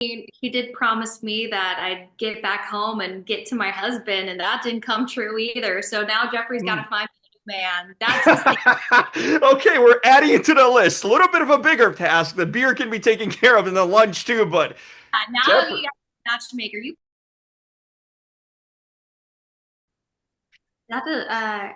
He did promise me that I'd get back home and get to my husband, and that didn't come true either. So now Jeffrey's got Hmm. to find a new man. That's his thing. Okay, we're adding it to the list. A little bit of a bigger task. The beer can be taken care of in the lunch too, but Now Jeffrey. you got a matchmaker. You that the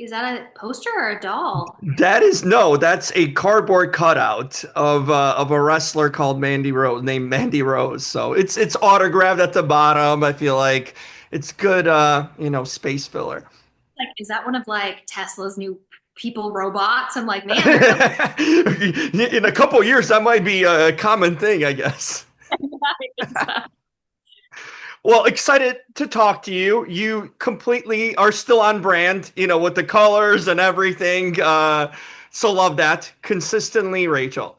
is that a poster or a doll? That is no, that's a cardboard cutout of a wrestler called Mandy Rose, named Mandy Rose. So it's autographed at the bottom. I feel like it's good space filler. Like, is that one of like Tesla's new people robots? I'm like, man, they're In a couple years, that might be a common thing, I guess. so. Well, excited to talk to you. You completely are still on brand, with the colors and everything. So love that. Consistently, Rachel.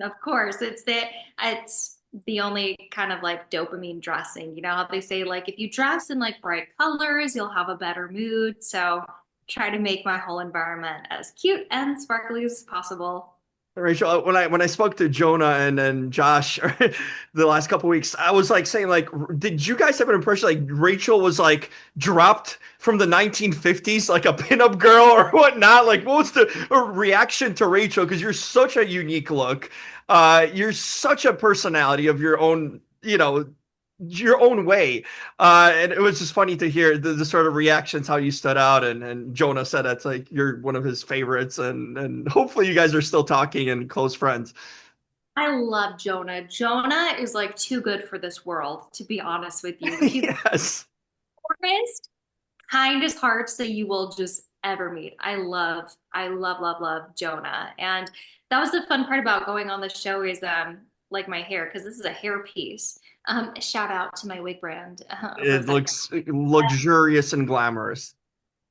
Of course, it's the only kind of like dopamine dressing. You know how they say like if you dress in like bright colors, you'll have a better mood. So try to make my whole environment as cute and sparkly as possible. Rachel, when I spoke to Jonah and Josh the last couple of weeks, I was like saying like, did you guys have an impression like Rachel was like dropped from the 1950s, like a pinup girl or whatnot? Like, what was the reaction to Rachel? Because you're such a unique look, you're such a personality of your own way. And it was just funny to hear the sort of reactions, how you stood out. And Jonah said that's like you're one of his favorites. And hopefully you guys are still talking and close friends. I love Jonah. Jonah is like too good for this world, to be honest with you. He's the Yes. warmest, kindest hearts that you will just ever meet. I love Jonah. And that was the fun part about going on the show is like my hair, because this is a hair piece. Shout out to my wig brand, It Rosette. looks luxurious and glamorous.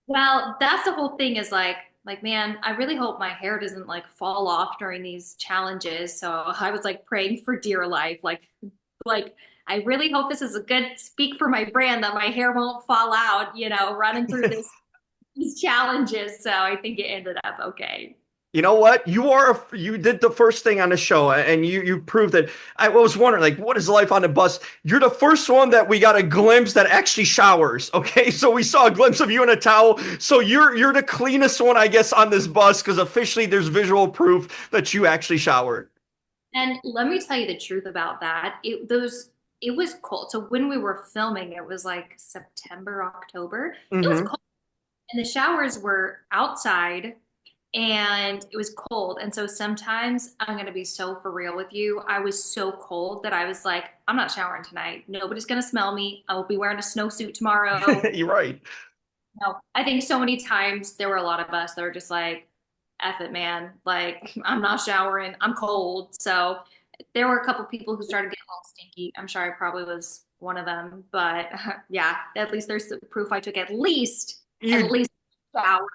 Well, that's the whole thing is like man, I really hope my hair doesn't like fall off during these challenges. So I was like praying for dear life. Like I really hope this is a good speak for my brand that my hair won't fall out, running through these challenges. So I think it ended up okay. You know what? You did the first thing on the show, and you proved that. I was wondering, like, what is life on the bus? You're the first one that we got a glimpse that actually showers. Okay, so we saw a glimpse of you in a towel. So you're the cleanest one, I guess, on this bus because officially there's visual proof that you actually showered. And let me tell you the truth about that. It was cold. So when we were filming, it was like September, October. It was Hmm. cold. And the showers were outside and it was cold. And so sometimes I'm going to be so for real with you. I was so cold that I was like, I'm not showering tonight. Nobody's going to smell me. I will be wearing a snowsuit tomorrow. You're right. No, I think so many times there were a lot of us that were just like, F it, man. Like, I'm not showering. I'm cold. So there were a couple people who started getting a little stinky. I'm sure I probably was one of them. But yeah, at least there's the proof I took at You least a shower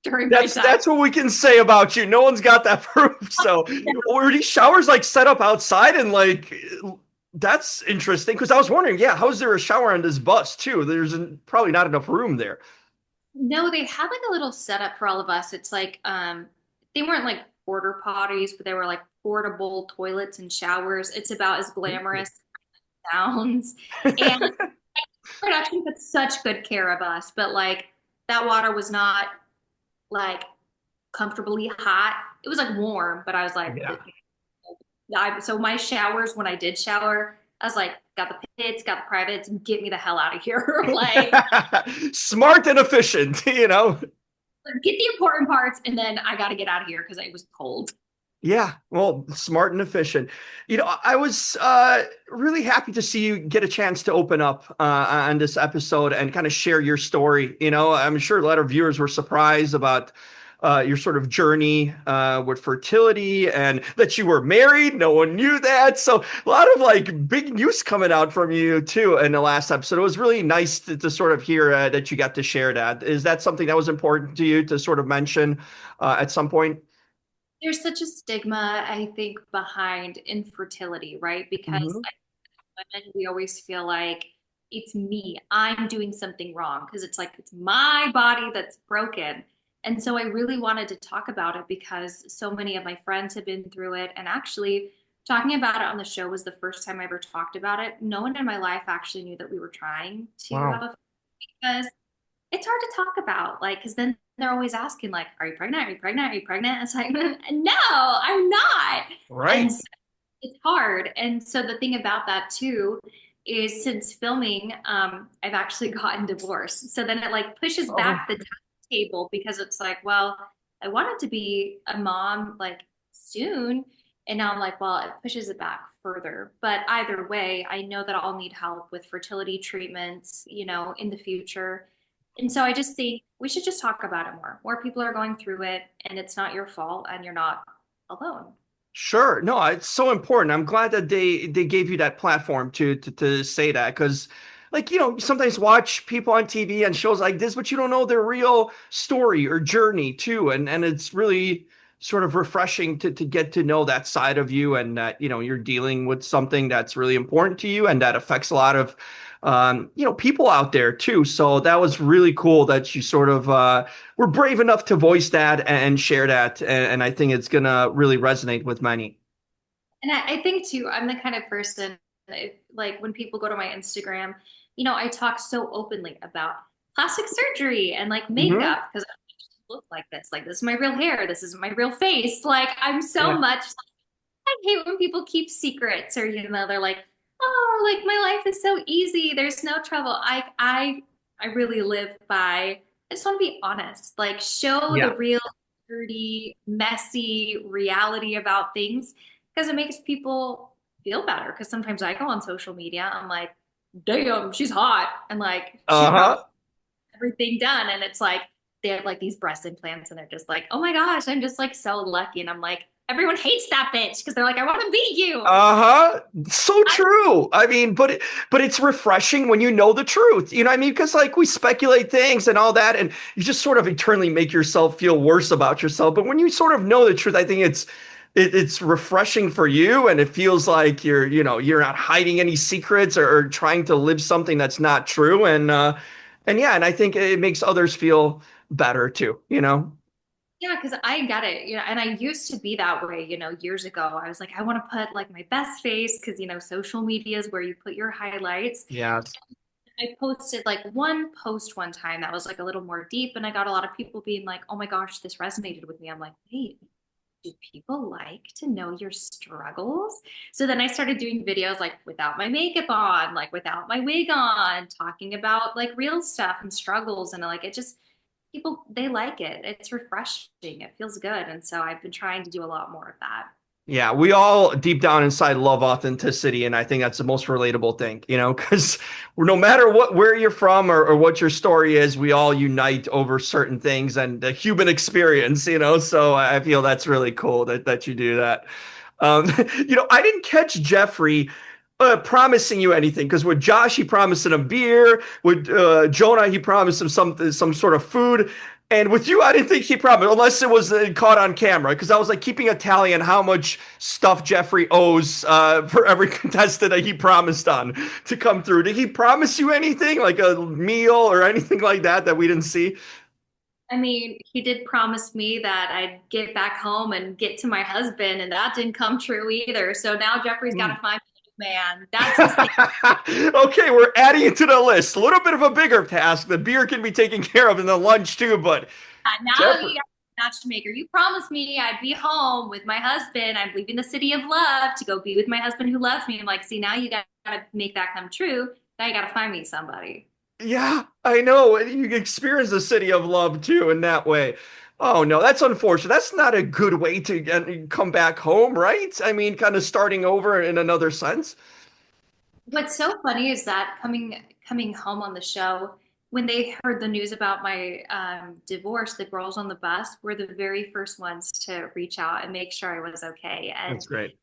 during my that's time. that's what we can say about you. No one's got that proof. So were these showers like set up outside and like that's interesting because I was wondering, yeah, how is there a shower on this bus too? There's probably not enough room there. No, they had like a little setup for all of us. It's like they weren't like porta potties, but they were like portable toilets and showers. It's about as glamorous as it sounds. And production took such good care of us, but like that water was not like comfortably hot. It was like warm, but I was like, Yeah. so my showers when I did shower, I was like, got the pits, got the privates, get me the hell out of here. Like, Smart and efficient, get the important parts, and then I got to get out of here because it was cold. Yeah, well, smart and efficient. I was really happy to see you get a chance to open up on this episode and kind of share your story. I'm sure a lot of viewers were surprised about your sort of journey with fertility and that you were married. No one knew that. So a lot of like big news coming out from you too in the last episode. It was really nice to sort of hear that you got to share that. Is that something that was important to you to sort of mention at some point? There's such a stigma, I think, behind infertility, right? Because Mhm. like, women, we always feel like it's me, I'm doing something wrong because it's like it's my body that's broken. And so I really wanted to talk about it because so many of my friends have been through it. And actually, talking about it on the show was the first time I ever talked about it. No one in my life actually knew that we were trying to have Wow. a because it's hard to talk about. Like, because then they're always asking, like, "Are you pregnant? Are you pregnant? Are you pregnant?" It's like, no, I'm not. And Right. so it's hard. And so the thing about that too is since filming, I've actually gotten divorced. So then it like pushes Oh, back the table because it's like, well, I wanted to be a mom like soon. And now I'm like, well, it pushes it back further. But either way, I know that I'll need help with fertility treatments, in the future. And so I just think we should just talk about it more. More people are going through it, and it's not your fault, and you're not alone. sure. No, it's so important. I'm glad that they gave you that platform to say that because like, sometimes watch people on TV and shows like this, but you don't know their real story or journey too. And it's really sort of refreshing to get to know that side of you and that, you're dealing with something that's really important to you and that affects a lot of people out there too. So that was really cool that you sort of were brave enough to voice that and share that. And I think it's gonna really resonate with many. And I think too, I'm the kind of person that, like when people go to my Instagram, I talk so openly about plastic surgery and like Hmm. makeup because I look like this. Like this is my real hair. This is my real face. Like I'm so Yeah. much. I hate when people keep secrets or they're like, oh, like my life is so easy. There's no trouble. I really live by. I just want to be honest. Like show Yeah. the real dirty, messy reality about things because it makes people feel better. Because sometimes I go on social media, I'm like, damn, she's hot, and like she's probably Uh-huh. everything done, and it's like they have like these breast implants, and they're just like, oh my gosh, I'm just like so lucky, and I'm like, everyone hates that bitch because they're like, I want to be you. Uh-huh. So I, true. I mean, but it's refreshing when you know the truth. You know what I mean? Because like we speculate things and all that, and you just sort of eternally make yourself feel worse about yourself. But when you sort of know the truth, I think it's refreshing for you, and it feels like you're not hiding any secrets or trying to live something that's not true. And yeah, and I think it makes others feel better too, you know? yeah, because I get it, and I used to be that way, years ago. I was like, I want to put like my best face because social media is where you put your highlights. Yes. I posted like one post one time that was like a little more deep, and I got a lot of people being like, oh my gosh, this resonated with me. I'm like, wait, do people like to know your struggles? So then I started doing videos like without my makeup on, like without my wig on, talking about like real stuff and struggles. And like it just, people, they like it. It's refreshing. It feels good. And so I've been trying to do a lot more of that. Yeah, we all deep down inside love authenticity, and I think that's the most relatable thing, because no matter where you're from or what your story is, we all unite over certain things and the human experience. So I feel that's really cool that you do that. Um, I didn't catch Jeffrey promising you anything because with Josh he promised him a beer, with Jonah he promised him some sort of food. And with you, I didn't think he promised, unless it was caught on camera, because I was like keeping a tally on how much stuff Jeffrey owes for every contestant that he promised on to come through. Did he promise you anything, like a meal or anything like that we didn't see? I mean, he did promise me that I'd get back home and get to my husband, and that didn't come true either. So now Jeffrey's got Hmm. to find a new man. That's his thing. Okay, we're adding it to the list. A little bit of a bigger task. The beer can be taken care of in the lunch too, but Now Jeffrey. you got a matchmaker. You promised me I'd be home with my husband. I'm leaving the city of love to go be with my husband who loves me. I'm like, see, now you got to make that come true. Now you got to find me somebody. Yeah, I know. And you experience the city of love too in that way. Oh no, that's unfortunate. That's not a good way to come back home, right? I mean, kind of starting over in another sense. What's so funny is that coming home on the show, when they heard the news about my divorce, the girls on the bus were the very first ones to reach out and make sure I was okay. That's And great.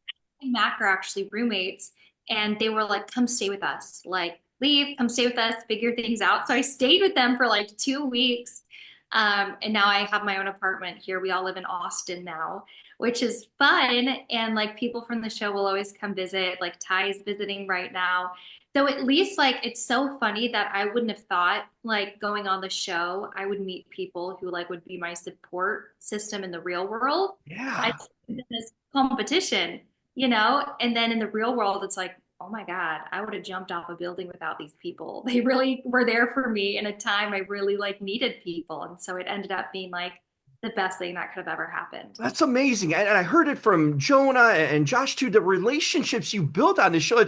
Mac are actually roommates, and they were like, "Come stay with us. Like, leave, come stay with us, figure things out." So I stayed with them for like 2 weeks, and now I have my own apartment here. We all live in Austin now, which is fun. And like people from the show will always come visit. Like Ty is visiting right now. So at least like it's so funny that I wouldn't have thought like going on the show, I would meet people who like would be my support system in the real world. I Yeah. see this competition, And then in the real world, it's like, oh my God, I would have jumped off a building without these people. They really were there for me in a time I really like needed people. And so it ended up being like the best thing that could have ever happened. That's amazing. And I heard it from Jonah and Josh too. The relationships you built on the show.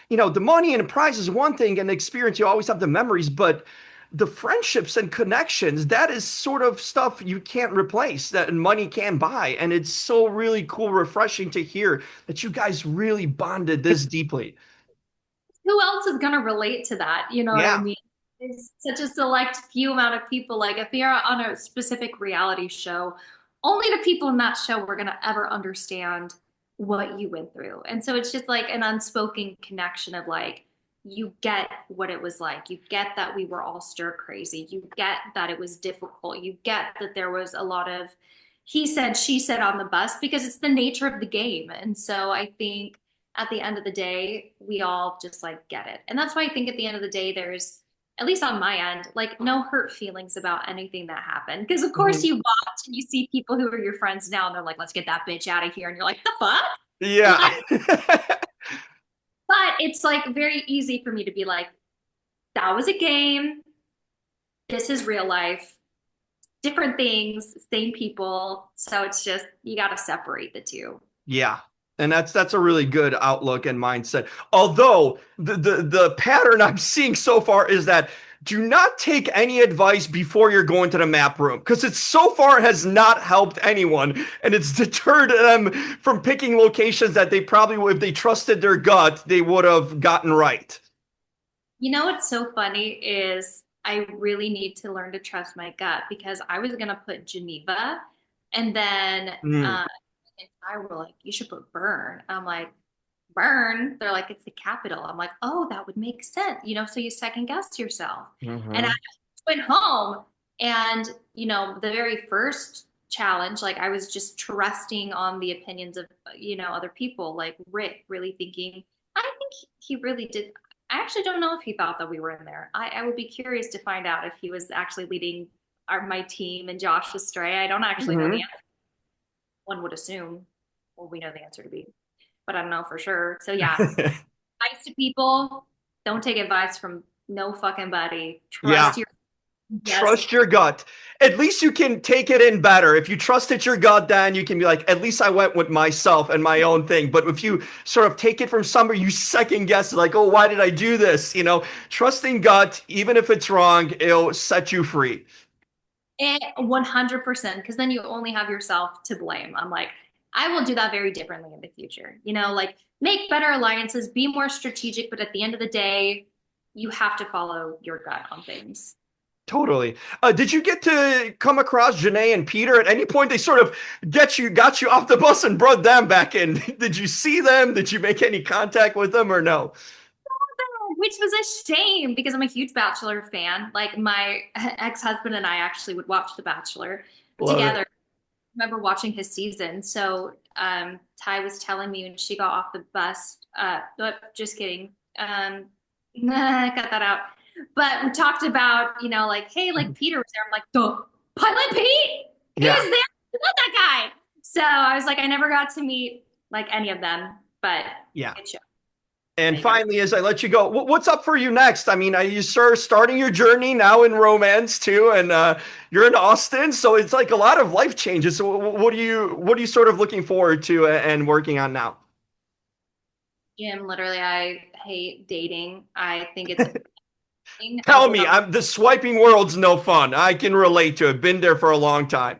The money and the prize is one thing, and the experience, you always have the memories, but the friendships and connections, that is sort of stuff you can't replace, that money can buy. And it's so really cool, refreshing to hear that you guys really bonded this deeply. Who else is going to relate to that? You know what I Yeah. mean? It's such a select few amount of people. Like if you're on a specific reality show, only the people in that show were going to ever understand what you went through. And so it's just like an unspoken connection of like, you get what it was like. You get that we were all stir crazy. You get that it was difficult. You get that there was a lot of he said, she said on the bus because it's the nature of the game. And so I think at the end of the day, we all just like get it. And that's why I think at the end of the day, there's, at least on my end, like no hurt feelings about anything that happened. Because of course Mhm. you watch and you see people who are your friends now and they're like, let's get that bitch out of here. And you're like, the fuck? Yeah. Like, but it's like very easy for me to be like, that was a game. This is real life. Different things, same people. So it's just, you got to separate the two. Yeah. And that's a really good outlook and mindset. Although the pattern I'm seeing so far is that do not take any advice before you're going to the map room because it so far has not helped anyone and it's deterred them from picking locations that they probably, if they trusted their gut, they would have gotten right. You know what's so funny is I really need to learn to trust my gut because I was gonna put Geneva, and then Mm. and I were like, you should put Bern. I'm like, Bern? They're like, it's the capital. I'm like, oh, that would make sense, so you second guess yourself. And I Mhm. went home, and the very first challenge, like I was just trusting on the opinions of other people, like Rick, really thinking. I think he really did. I actually don't know if he thought that we were in there. I would be curious to find out if he was actually leading my team and Josh astray. I don't actually know the Mhm. answer. One would assume, well, we know the answer to be, but I don't know for sure. So yeah, advice to people: don't take advice from no fucking buddy. Yeah. Trust your yes. Trust your gut. At least you can take it in better. If you trusted your gut, then you can be like, at least I went with myself and my own thing. But if you sort of take it from somewhere, you second guess, like, oh, why did I do this? Trusting gut, even if it's wrong, it'll set you free. 100%, because then you only have yourself to blame. I'm like, I will do that very differently in the future. Like make better alliances, be more strategic, but at the end of the day, you have to follow your gut on things. Totally. Did you get to come across Janae and Peter at any point? They sort of got you off the bus and brought them back in. Did you see them? Did you make any contact with them or no? Which was a shame because I'm a huge Bachelor fan. Like my ex-husband and I actually would watch The Bachelor Love together. it. I remember watching his season. So Ty was telling me when she got off the bus, oh, just kidding. Cut that out. But we talked about, like, hey, like Peter was there. I'm like, the Pilot Pete? He Yeah. was there. I love that guy. So I was like, I never got to meet like any of them, but Yeah. good show. And There you go. finally, as I let you go, what's up for you next? I mean, you sir starting your journey now in romance too, and you're in Austin, so it's like a lot of life changes. So, what are you sort of looking forward to and working on now? Jim, literally, I hate dating. I think it's a thing. I Tell will me, not. the swiping world's no fun. I can relate to it. Been there for a long time.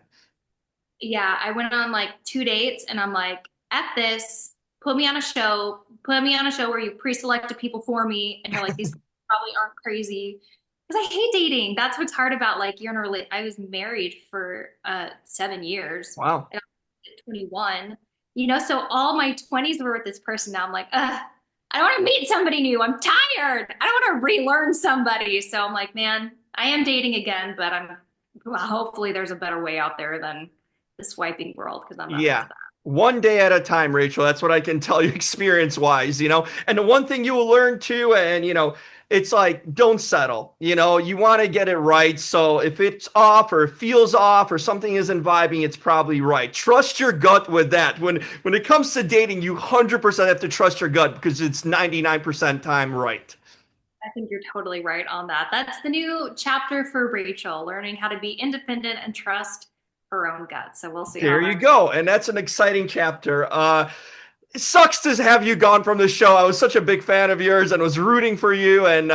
Yeah, I went on like 2 dates, and I'm like, at this, put me on a show. Put me on a show where you pre-selected people for me, and you're like, these probably aren't crazy. Because I hate dating. That's what's hard about like you're in a relate. I was married for 7 years. Wow. I got married at 21. So all my 20s were with this person. Now I'm like, I don't want to meet somebody new. I'm tired. I don't want to relearn somebody. So I'm like, man, I am dating again, but well, hopefully there's a better way out there than the swiping world because I'm not into Yeah. that. One day at a time, Rachel. That's what I can tell you experience wise, you know. And the one thing you will learn too, and it's like don't settle. You want to get it right. So if it's off or feels off or something isn't vibing, it's probably right. Trust your gut with that. When it comes to dating, you 100% have to trust your gut because it's 99% time right. I think you're totally right on that. That's the new chapter for Rachel, learning how to be independent and trust her own gut. So we'll see how There you that. go. And that's an exciting chapter. It sucks to have you gone from the show. I was such a big fan of yours and was rooting for you. And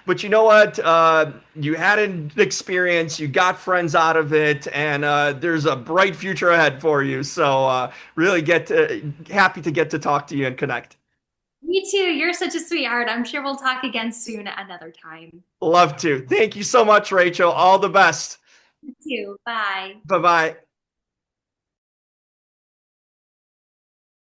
but you know what? You had an experience. You got friends out of it, and there's a bright future ahead for you. So really happy to get to talk to you and connect. Me too. You're such a sweetheart. I'm sure we'll talk again soon another time. Love to. Thank you so much, Rachel. All the best. You too. Bye. Bye bye.